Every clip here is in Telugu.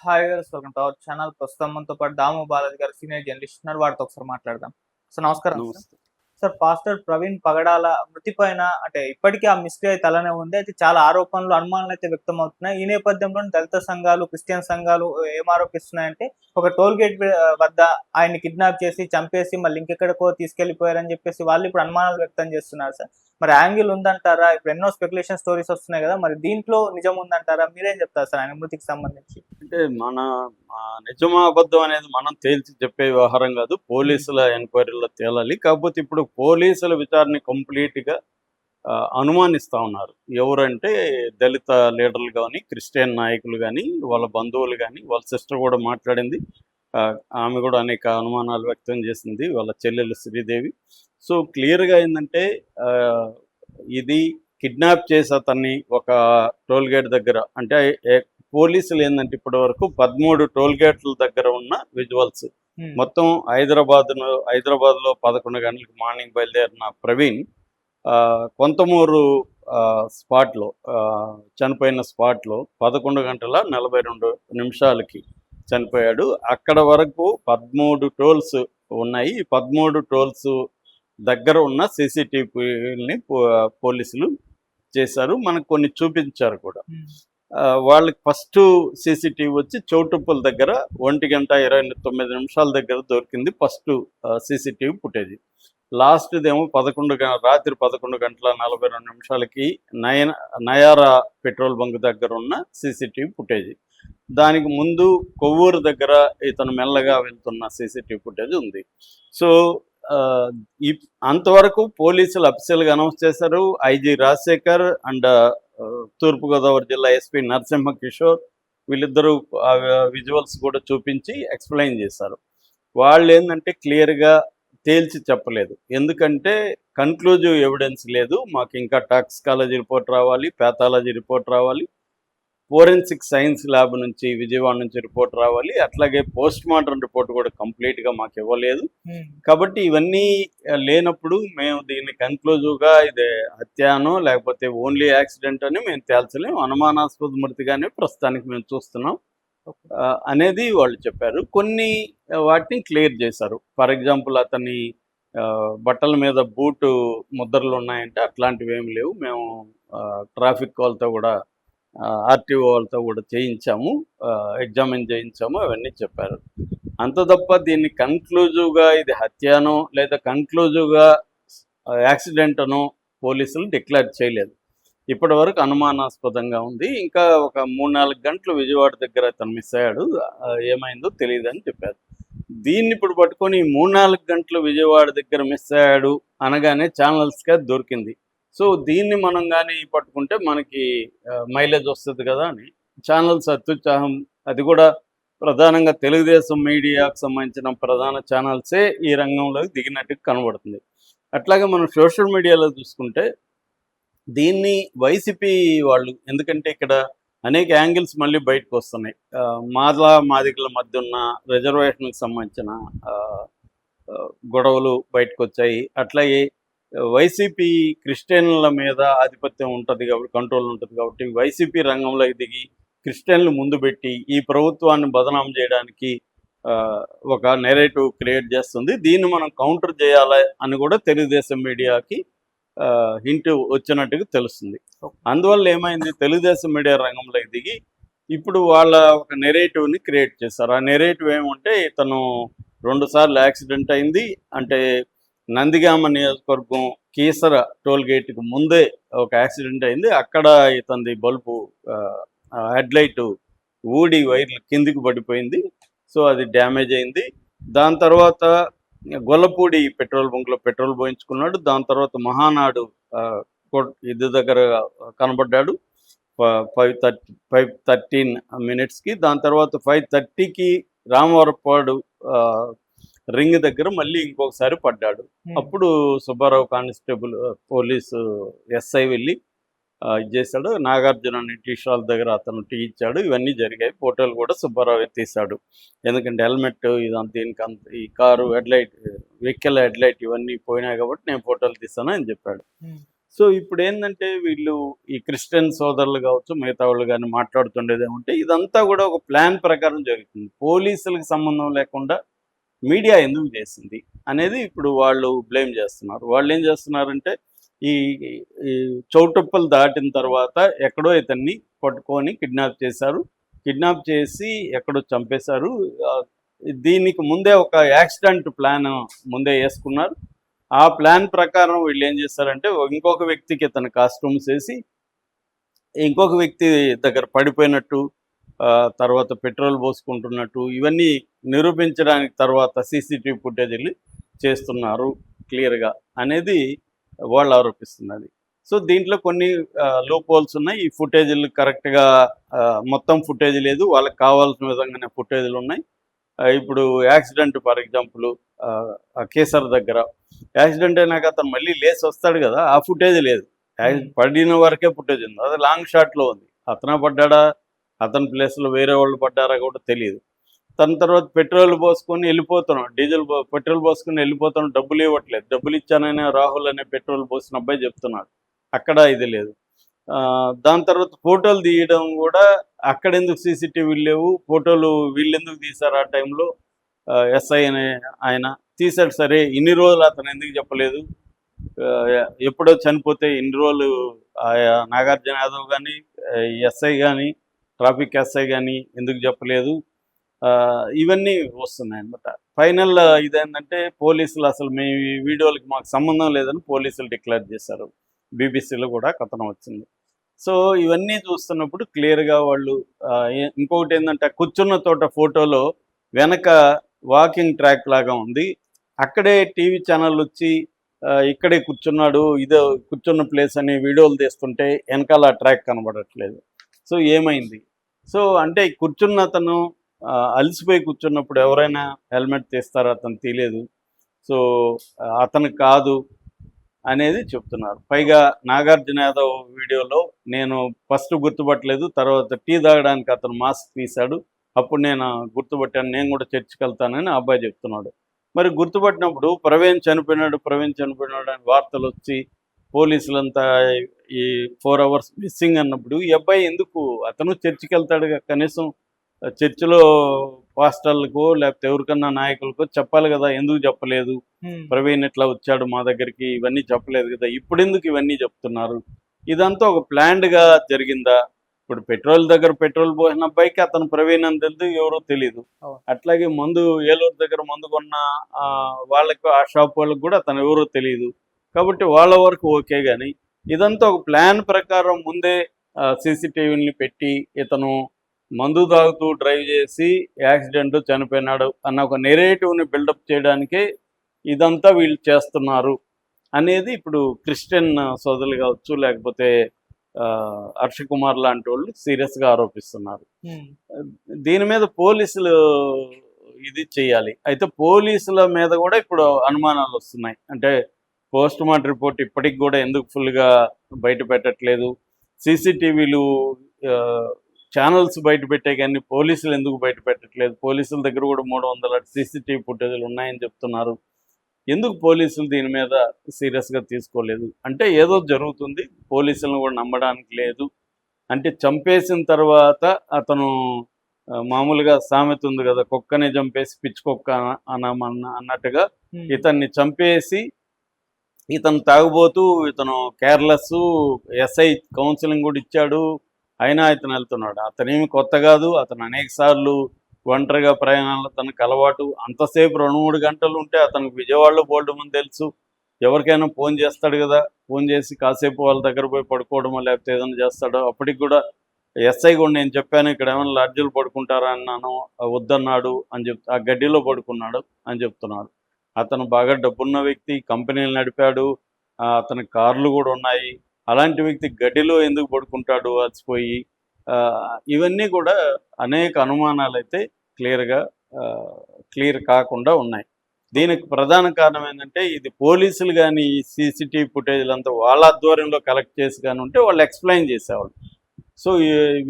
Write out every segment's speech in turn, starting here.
Hi viewers, welcome to our channel. ప్రస్తుతం మనతో పాటు దాము బాలాజీ గారు సీనియర్ జర్నలిస్ట్ ఉన్నారు. వారితో ఒకసారి మాట్లాడదాం. సార్ నమస్కారం సార్. నమస్తే. సార్ పాస్టర్ ప్రవీణ్ పగడాల మృతి పైన అంటే ఇప్పటికీ ఆ మిస్టరీ అయితే అలానే ఉంది. అయితే చాలా ఆరోపణలు, అనుమానాలు అయితే వ్యక్తం అవుతున్నాయి. ఈ నేపథ్యంలో దళిత సంఘాలు, క్రిస్టియన్ సంఘాలు ఏం ఆరోపిస్తున్నాయంటే ఒక టోల్ గేట్ వద్ద ఆయన్ని కిడ్నాప్ చేసి చంపేసి మళ్ళీ ఇంకెక్కడికో తీసుకెళ్లిపోయారని చెప్పేసి వాళ్ళు ఇప్పుడు అనుమానాలు వ్యక్తం చేస్తున్నారు సార్. మరి యాంగిల్ ఉందంటారా? ఇప్పుడు ఎన్నో స్పెక్యులేషన్ స్టోరీస్ వస్తున్నాయి కదా, మరి దీంట్లో నిజం ఉందంటారా? మీరేం చెప్తారు సార్ ఆయన మృతికి సంబంధించి? అంటే మన నిజమా అబద్ధం అనేది మనం తేల్చి చెప్పే వ్యవహారం కాదు. పోలీసుల ఎంక్వైరీలో తేలాలి. కాకపోతే ఇప్పుడు పోలీసుల విచారణ కంప్లీట్గా అనుమానిస్తూ ఉన్నారు. ఎవరంటే దళిత లీడర్లు కానీ, క్రిస్టియన్ నాయకులు కానీ, వాళ్ళ బంధువులు కానీ, వాళ్ళ సిస్టర్ కూడా మాట్లాడింది. ఆమె కూడా అనేక అనుమానాలు వ్యక్తం చేసింది, వాళ్ళ చెల్లెలు శ్రీదేవి. సో క్లియర్గా ఏంటంటే ఇది కిడ్నాప్ చేసి అతన్ని ఒక టోల్ గేట్ దగ్గర అంటే పోలీసులు ఏంటంటే ఇప్పటి వరకు 13 టోల్ గేట్ల దగ్గర ఉన్న విజువల్స్ మొత్తం హైదరాబాద్లో 11 గంటలకు మార్నింగ్ బయలుదేరిన ప్రవీణ్ కొంతమూరు స్పాట్లో చనిపోయిన స్పాట్లో 11 గంటల 42 నిమిషాలకి చనిపోయాడు. అక్కడ వరకు 13 టోల్స్ ఉన్నాయి. ఈ 13 టోల్స్ దగ్గర ఉన్న సీసీటీవీని పోలీసులు చేశారు. మనకు కొన్ని చూపించారు కూడా. వాళ్ళకి ఫస్ట్ సీసీటీవీ వచ్చి చౌటుప్పల దగ్గర 1:29 దగ్గర దొరికింది ఫస్ట్ సీసీటీవీ ఫుటేజ్. లాస్ట్దేమో రాత్రి 11:42 నయారా పెట్రోల్ బంక్ దగ్గర ఉన్న సీసీటీవీ ఫుటేజ్. దానికి ముందు కొవ్వూరు దగ్గర ఇతను మెల్లగా వెళ్తున్న సీసీటీవీ ఫుటేజ్ ఉంది. సో అంతవరకు పోలీసులు అఫీషియల్గా అనౌన్స్ చేశారు. ఐజీ రాజశేఖర్ అండ్ తూర్పుగోదావరి జిల్లా ఎస్పీ నరసింహ కిషోర్ వీళ్ళిద్దరూ విజువల్స్ కూడా చూపించి ఎక్స్ప్లెయిన్ చేశారు. వాళ్ళు ఏంటంటే క్లియర్గా తేల్చి చెప్పలేదు. ఎందుకంటే కన్క్లూజివ్ ఎవిడెన్స్ లేదు. మాకు ఇంకా టాక్సికాలజీ రిపోర్ట్ రావాలి, ప్యాథాలజీ రిపోర్ట్ రావాలి, ఫోరెన్సిక్ సైన్స్ ల్యాబ్ నుంచి విజయవాడ నుంచి రిపోర్ట్ రావాలి, అట్లాగే పోస్ట్ మార్టం రిపోర్ట్ కూడా కంప్లీట్గా మాకు ఇవ్వలేదు. కాబట్టి ఇవన్నీ లేనప్పుడు మేము దీన్ని కన్క్లూజివ్గా ఇది హత్యానో లేకపోతే ఓన్లీ యాక్సిడెంట్ అని మేము తేల్చలేము, అనుమానాస్పద మృతిగానే ప్రస్తుతానికి మేము చూస్తున్నాం అనేది వాళ్ళు చెప్పారు. కొన్ని వాటిని క్లియర్ చేశారు. ఫర్ ఎగ్జాంపుల్ అతని బట్టల మీద బూటు ముద్రలు ఉన్నాయంటే అట్లాంటివి ఏమి లేవు, మేము ట్రాఫిక్ వాళ్ళతో కూడా ఆర్టీఓ వాళ్ళతో కూడా చేయించాము, ఎగ్జామిన్ చేయించాము, అవన్నీ చెప్పారు. అంత తప్ప దీన్ని కన్క్లూజివ్గా ఇది హత్యానో లేదా కన్క్లూజివ్గా యాక్సిడెంట్ అనో పోలీసులు డిక్లేర్ చేయలేదు. ఇప్పటి వరకు అనుమానాస్పదంగా ఉంది. ఇంకా ఒక 3-4 గంటలు విజయవాడ దగ్గర అతను మిస్ అయ్యాడు, ఏమైందో తెలియదని చెప్పారు. దీన్ని ఇప్పుడు పట్టుకొని 3-4 గంటలు విజయవాడ దగ్గర మిస్ అయ్యాడు అనగానే ఛానల్స్గా దొరికింది. సో దీన్ని మనం కానీ పట్టుకుంటే మనకి మైలేజ్ వస్తుంది కదా అని ఛానల్స్ అత్యుత్సాహం. అది కూడా ప్రధానంగా తెలుగుదేశం మీడియాకు సంబంధించిన ప్రధాన ఛానల్సే ఈ రంగంలోకి దిగినట్టుగా కనబడుతుంది. అట్లాగే మనం సోషల్ మీడియాలో చూసుకుంటే దీన్ని వైసీపీ వాళ్ళు, ఎందుకంటే ఇక్కడ అనేక యాంగిల్స్ మళ్ళీ బయటకు వస్తున్నాయి. మాదిగల మధ్య ఉన్న రిజర్వేషన్కి సంబంధించిన గొడవలు బయటకు వచ్చాయి. అట్లాగే వైసీపీ క్రిస్టియన్ల మీద ఆధిపత్యం ఉంటుంది కాబట్టి, కంట్రోల్ ఉంటుంది కాబట్టి వైసీపీ రంగంలోకి దిగి క్రిస్టియన్లు ముందు పెట్టి ఈ ప్రభుత్వాన్ని బదనాం చేయడానికి ఒక నెరేటివ్ క్రియేట్ చేస్తుంది. దీన్ని మనం కౌంటర్ చేయాలి అని కూడా తెలుగుదేశం మీడియాకి హింట్ వచ్చినట్టుగా తెలుస్తుంది. అందువల్ల ఏమైంది, తెలుగుదేశం మీడియా రంగంలోకి దిగి ఇప్పుడు వాళ్ళ ఒక నెరేటివ్ని క్రియేట్ చేశారు. ఆ నెరేటివ్ ఏమంటే ఇతను 2 సార్లు యాక్సిడెంట్ అయింది, అంటే నందిగామ నియోజకవర్గం కీసర టోల్ గేట్కి ముందే ఒక యాక్సిడెంట్ అయింది. అక్కడ ఇతని బల్బు హెడ్లైట్ ఊడి వైర్లు కిందికి పడిపోయింది, సో అది డ్యామేజ్ అయింది. దాని తర్వాత గొల్లపూడి పెట్రోల్ బంక్లో పెట్రోల్ పోయించుకున్నాడు. దాని తర్వాత మహానాడు ఇది దగ్గర కనబడ్డాడు 5:13 దాని తర్వాత 5:30కి రామవరపాడు రింగ్ దగ్గర మళ్ళీ ఇంకొకసారి పడ్డాడు. అప్పుడు సుబ్బారావు కానిస్టేబుల్ పోలీసు ఎస్ఐ వెళ్ళి ఇది చేశాడు. నాగార్జున టీ షాప్ దగ్గర అతను టీ ఇచ్చాడు. ఇవన్నీ జరిగాయి. ఫోటోలు కూడా సుబ్బారావు తీశాడు. ఎందుకంటే హెల్మెట్ ఇదంతా దీనికి అంత ఈ కారు హెడ్లైట్ వెహికల్ హెడ్లైట్ ఇవన్నీ పోయినాయి కాబట్టి నేను ఫోటోలు తీస్తాను అని చెప్పాడు. సో ఇప్పుడు ఏంటంటే వీళ్ళు ఈ క్రిస్టియన్ సోదరులు కావచ్చు, మిగతా వాళ్ళు కానీ మాట్లాడుతుండేది ఏమంటే ఇదంతా కూడా ఒక ప్లాన్ ప్రకారం జరుగుతుంది. పోలీసులకు సంబంధం లేకుండా మీడియా ఎందుకు చేసింది అనేది ఇప్పుడు వాళ్ళు బ్లేమ్ చేస్తున్నారు. వాళ్ళు ఏం చేస్తున్నారంటే ఈ ఈ చౌటుప్పలు దాటిన తర్వాత ఎక్కడో ఇతన్ని పట్టుకొని కిడ్నాప్ చేశారు. కిడ్నాప్ చేసి ఎక్కడో చంపేశారు. దీనికి ముందే ఒక యాక్సిడెంట్ ప్లాన్ ముందే వేసుకున్నారు. ఆ ప్లాన్ ప్రకారం వీళ్ళు ఏం చేస్తారంటే ఇంకొక వ్యక్తికి ఇతను కాస్ట్యూమ్స్ వేసి ఇంకొక వ్యక్తి దగ్గర పడిపోయినట్టు, తర్వాత పెట్రోల్ పోసుకుంటున్నట్టు ఇవన్నీ నిరూపించడానికి తర్వాత సీసీటీవీ ఫుటేజీలు చేస్తున్నారు క్లియర్గా అనేది వాళ్ళు ఆరోపిస్తున్నది. సో దీంట్లో కొన్ని లూప్ హోల్స్ ఉన్నాయి. ఈ ఫుటేజీలు కరెక్ట్గా మొత్తం ఫుటేజ్ లేదు, వాళ్ళకి కావాల్సిన విధంగానే ఫుటేజీలు ఉన్నాయి. ఇప్పుడు యాక్సిడెంట్ ఫర్ ఎగ్జాంపుల్ కేసర్ దగ్గర యాక్సిడెంట్ అయినాక అతను మళ్ళీ లేసి వస్తాడు కదా, ఆ ఫుటేజ్ లేదు. పడిన వరకే ఫుటేజ్ ఉంది, అది లాంగ్ షాట్లో ఉంది. అతను పడ్డాడా, అతని ప్లేస్లో వేరే వాళ్ళు పడ్డారా కూడా తెలియదు. తన తర్వాత పెట్రోల్ పోసుకొని వెళ్ళిపోతున్నాం, పెట్రోల్ పోసుకొని వెళ్ళిపోతాం, డబ్బులు ఇవ్వట్లేదు. డబ్బులు ఇచ్చానని రాహుల్ అనే పెట్రోల్ పోసిన అబ్బాయి చెప్తున్నాడు, అక్కడ ఇది లేదు. దాని తర్వాత ఫోటోలు తీయడం కూడా అక్కడ ఎందుకు సీసీటీవీలు లేవు, ఫోటోలు వీళ్ళు ఎందుకు తీశారు ఆ టైంలో, ఎస్ఐ అనే ఆయన తీశాడు. సరే ఇన్ని రోజులు అతను ఎందుకు చెప్పలేదు, ఎప్పుడో చనిపోతే ఇన్ని రోజులు నాగార్జున యాదవ్ కానీ ఎస్ఐ కానీ ట్రాఫిక్ ఎస్ఐ కానీ ఎందుకు చెప్పలేదు, ఇవన్నీ వస్తున్నాయి అన్నమాట. ఫైనల్ ఇదేంటంటే పోలీసులు అసలు మీ వీడియోలకి మాకు సంబంధం లేదని పోలీసులు డిక్లేర్ చేశారు. బీబీసీలో కూడా కథనం వచ్చింది. సో ఇవన్నీ చూస్తున్నప్పుడు క్లియర్గా వాళ్ళు ఇంకొకటి ఏంటంటే కూర్చున్న తోట ఫోటోలో వెనక వాకింగ్ ట్రాక్ లాగా ఉంది, అక్కడే టీవీ ఛానల్ వచ్చి ఇక్కడే కూర్చున్నాడు, ఇదే కూర్చున్న ప్లేస్ అని వీడియోలు తీస్తుంటే వెనకాల ట్రాక్ కనబడట్లేదు. సో ఏమైంది? సో అంటే కూర్చున్న అతను అలసిపోయి కూర్చున్నప్పుడు ఎవరైనా హెల్మెట్ తీస్తారో అతను తీయలేదు. సో అతను కాదు అనేది చెప్తున్నారు. పైగా నాగార్జున యాదవ్ వీడియోలో నేను ఫస్ట్ గుర్తుపట్టలేదు, తర్వాత టీ తాగడానికి అతను మాస్క్ తీశాడు, అప్పుడు నేను గుర్తుపట్టాను, నేను కూడా చర్చికి వెళ్తానని అబ్బాయి చెప్తున్నాడు. మరి గుర్తుపట్టినప్పుడు ప్రవీణ్ చనిపోయినాడు అని వార్తలు వచ్చి పోలీసులంతా ఈ 4 hours మిస్సింగ్ అన్నప్పుడు ఈ అబ్బాయి ఎందుకు, అతను చర్చికి వెళ్తాడు, కనీసం చర్చిలో పాస్టర్లకో లేకపోతే ఎవరికన్నా నాయకులకో చెప్పాలి కదా, ఎందుకు చెప్పలేదు, ప్రవీణ్ ఇట్లా వచ్చాడు మా దగ్గరికి, ఇవన్నీ చెప్పలేదు కదా, ఇప్పుడు ఎందుకు ఇవన్నీ చెప్తున్నారు? ఇదంతా ఒక ప్లాన్డ్గా జరిగిందా? ఇప్పుడు పెట్రోల్ దగ్గర పెట్రోల్ పోసిన అబ్బాయికి అతను ప్రవీణ్ అని తెలియదు, ఎవరో తెలియదు. అట్లాగే మందు ఏలూరు దగ్గర మందు కొన్న వాళ్ళకి, ఆ షాప్ వాళ్ళకి కూడా అతను ఎవరో తెలియదు. కాబట్టి వాళ్ళ వరకు ఓకే, కానీ ఇదంతా ఒక ప్లాన్ ప్రకారం ముందే సీసీటీవీని పెట్టి ఇతను మందు తాగుతూ డ్రైవ్ చేసి యాక్సిడెంట్ చనిపోయినాడు అన్న ఒక నెరేటివ్ని బిల్డప్ చేయడానికే ఇదంతా వీళ్ళు చేస్తున్నారు అనేది ఇప్పుడు క్రిస్టియన్ సోదరులు కావచ్చు, లేకపోతే హర్ష కుమార్ లాంటి వాళ్ళు సీరియస్గా ఆరోపిస్తున్నారు. దీని మీద పోలీసులు ఇది చేయాలి. అయితే పోలీసుల మీద కూడా ఇప్పుడు అనుమానాలు వస్తున్నాయి. అంటే పోస్ట్ మార్టం రిపోర్ట్ ఇప్పటికి కూడా ఎందుకు ఫుల్గా బయట పెట్టట్లేదు, సీసీటీవీలు ఛానల్స్ బయట పెట్టే కానీ పోలీసులు ఎందుకు బయట పెట్టట్లేదు, పోలీసుల దగ్గర కూడా 300 సీసీటీవీ ఫుటేజీలు ఉన్నాయని చెప్తున్నారు. ఎందుకు పోలీసులు దీని మీద సీరియస్గా తీసుకోలేదు? అంటే ఏదో జరుగుతుంది, పోలీసులను కూడా నమ్మడానికి లేదు. అంటే చంపేసిన తర్వాత అతను మామూలుగా సామెత ఉంది కదా, కుక్కనే చంపేసి పిచ్చి కుక్క అన్నట్టుగా ఇతన్ని చంపేసి ఇతను తాగుబోతూ, ఇతను కేర్లెస్, ఎస్ఐ కౌన్సిలింగ్ కూడా ఇచ్చాడు, అయినా ఇతను వెళ్తున్నాడు. అతనేమి కొత్త కాదు, అతను అనేక సార్లు ఒంటరిగా ప్రయాణాలు తనకు అలవాటు. అంతసేపు 2-3 గంటలు ఉంటే అతనికి విజయవాడలో బోల్డ్ మంది తెలుసు, ఎవరికైనా ఫోన్ చేస్తాడు కదా, ఫోన్ చేసి కాసేపు వాళ్ళ దగ్గర పోయి పడుకోవడమో లేకపోతే ఏదైనా చేస్తాడో. అప్పటికి కూడా ఎస్ఐ కూడా నేను చెప్పాను ఇక్కడ ఏమైనా లాడ్జీలు పడుకుంటారా అన్నాను, వద్దన్నాడు అని ఆ గడ్డిలో పడుకున్నాడు అని చెప్తున్నాడు. అతను బాగా డబ్బున్న వ్యక్తి, కంపెనీలు నడిపాడు, అతని కార్లు కూడా ఉన్నాయి. అలాంటి వ్యక్తి గడ్డిలో ఎందుకు పడుకుంటాడు అలసిపోయి? ఇవన్నీ కూడా అనేక అనుమానాలు అయితే క్లియర్ కాకుండా ఉన్నాయి. దీనికి ప్రధాన కారణం ఏంటంటే ఇది పోలీసులు కానీ ఈ సీసీటీవీ ఫుటేజ్లు అంతా వాళ్ళ ఆధ్వర్యంలో కలెక్ట్ చేసి కానీ ఉంటే వాళ్ళు ఎక్స్ప్లెయిన్ చేసేవాళ్ళు. సో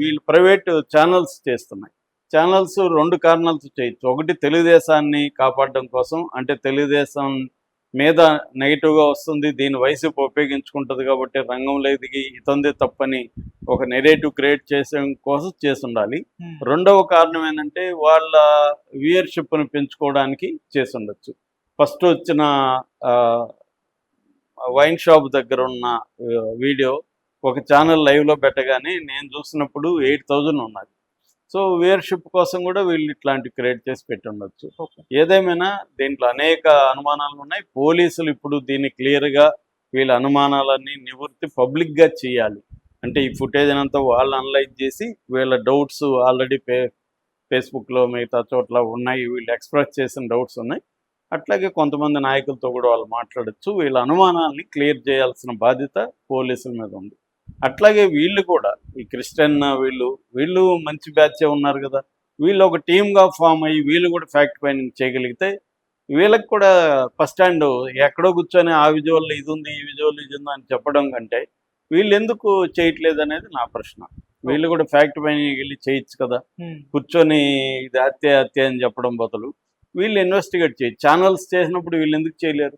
వీళ్ళు ప్రైవేట్ ఛానల్స్ చేస్తున్నాయి. ఛానల్స్ 2 కారణాలతో చేయొచ్చు. ఒకటి తెలుగుదేశాన్ని కాపాడడం కోసం, అంటే తెలుగుదేశం మీద నెగిటివ్గా వస్తుంది, దీని వైసీపీ ఉపయోగించుకుంటుంది కాబట్టి రంగంలో దిగి ఇతందే తప్పని ఒక నెరేటివ్ క్రియేట్ చేసే కోసం చేసి ఉండాలి. రెండవ కారణం ఏంటంటే వాళ్ళ వ్యూయర్షిప్ను పెంచుకోవడానికి చేసి ఉండొచ్చు. ఫస్ట్ వచ్చిన వైన్ షాప్ దగ్గర ఉన్న వీడియో ఒక ఛానల్ లైవ్లో పెట్టగానే నేను చూసినప్పుడు 8,000 ఉన్నది. సో వ్యూయర్షిప్ కోసం కూడా వీళ్ళు ఇట్లాంటివి క్రియేట్ చేసి పెట్టి ఉండొచ్చు. ఏదేమైనా దీంట్లో అనేక అనుమానాలు ఉన్నాయి. పోలీసులు ఇప్పుడు దీన్ని క్లియర్గా వీళ్ళ అనుమానాలన్నీ నివృత్తి పబ్లిక్గా చేయాలి. అంటే ఈ ఫుటేజ్ అంతా వాళ్ళు అనలైజ్ చేసి వీళ్ళ డౌట్స్ ఆల్రెడీ ఫేస్బుక్లో మిగతా చోట్ల ఉన్నాయి, వీళ్ళు ఎక్స్ప్రెస్ చేసిన డౌట్స్ ఉన్నాయి. అట్లాగే కొంతమంది నాయకులతో కూడా వాళ్ళు మాట్లాడచ్చు. వీళ్ళ అనుమానాల్ని క్లియర్ చేయాల్సిన బాధ్యత పోలీసుల మీద ఉంది. అట్లాగే వీళ్ళు కూడా ఈ క్రిస్టియన్ వీళ్ళు మంచి బ్యాచే ఉన్నారు కదా, వీళ్ళు ఒక టీమ్గా ఫామ్ అయ్యి వీళ్ళు కూడా ఫ్యాక్ట్ ఫైండింగ్ చేయగలిగితే వీళ్ళకి కూడా ఫస్ట్ హ్యాండ్ ఎక్కడో కూర్చొని ఆ విజువల్ ఇది ఉంది, ఈ విజువల్ ఇది ఉంది అని చెప్పడం కంటే వీళ్ళు ఎందుకు చేయట్లేదు అనేది నా ప్రశ్న. వీళ్ళు కూడా ఫ్యాక్ట్ ఫైండింగ్ వెళ్ళి చేయొచ్చు కదా, కూర్చొని ఇది హత్య అని చెప్పడం బదులు వీళ్ళు ఇన్వెస్టిగేట్ చేయొచ్చు. ఛానల్స్ చేసినప్పుడు వీళ్ళు ఎందుకు చేయలేరు?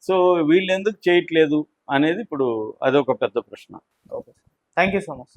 సో వీళ్ళు ఎందుకు చేయట్లేదు అనేది ఇప్పుడు అదొక పెద్ద ప్రశ్న. Okay, thank you so much.